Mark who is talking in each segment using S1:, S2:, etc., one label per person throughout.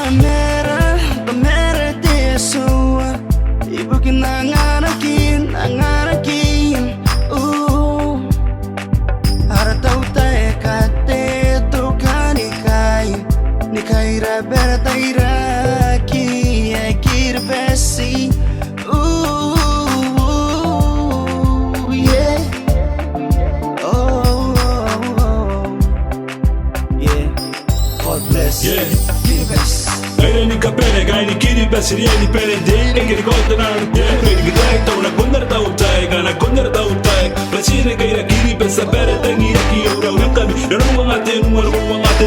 S1: tamera teso ibu kinanganakin haratau tae kate nikai rabera taira ki ekir besi yeah yeah God bless
S2: yeah
S1: best
S2: Gaire ni kapere, gaire ni kiri basiri ni pere dei ne kiri kota na rute. Gaire ni gaire tau na kundar tau tai, gana kundar tau tai. Basiri gaire kiri basa pere tangi aki ura ura kami. Naru ngate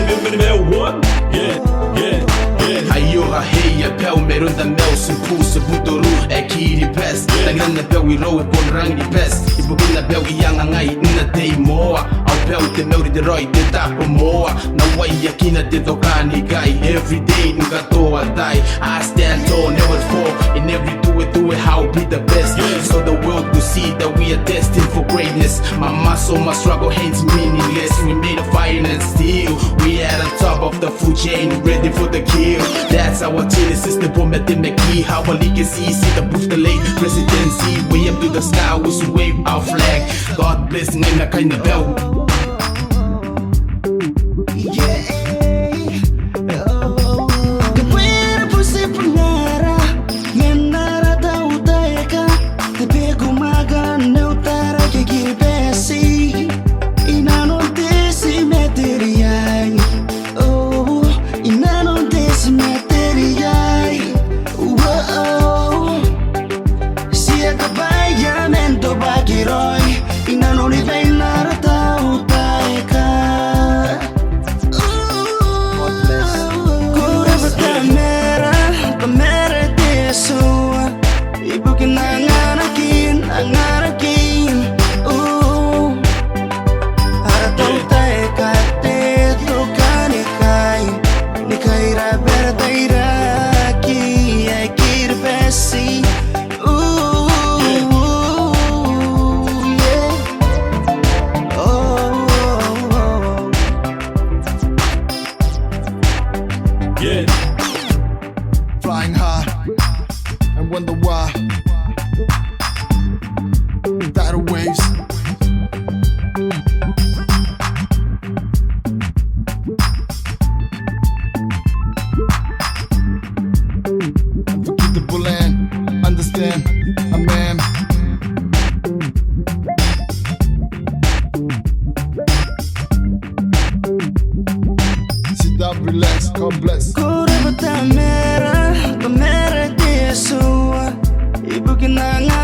S2: bimbe me what? Yeah, yeah, yeah.
S3: Ayo ha hey pel merunda mel supusa buduru ekiri pes. Nagana pel we roe pon rangi pes. Ibuguna pel yang ngai na dei moa. Au pel te mel de roi te tapo moa. Na wai yakina te dokani guy every day nunca toa die. I stand tall, never fall. In every do it how be the best. So the world will see that we are destined for greatness. My muscle, my struggle hates meaningless. We made a fire and steel. We at the top of the food chain, ready for the kill. That's our chili system, Pomete McKee. How a legacy, see the proof the late presidency. Way up to the sky, we should wave our flag. God bless Nina kind of bell.
S2: Yeah.
S4: Flying high and wonder why. Tidal waves. Unforgettable and understand a man. Sit down, relax, God bless.
S1: Tamera teso ibu kinanganakin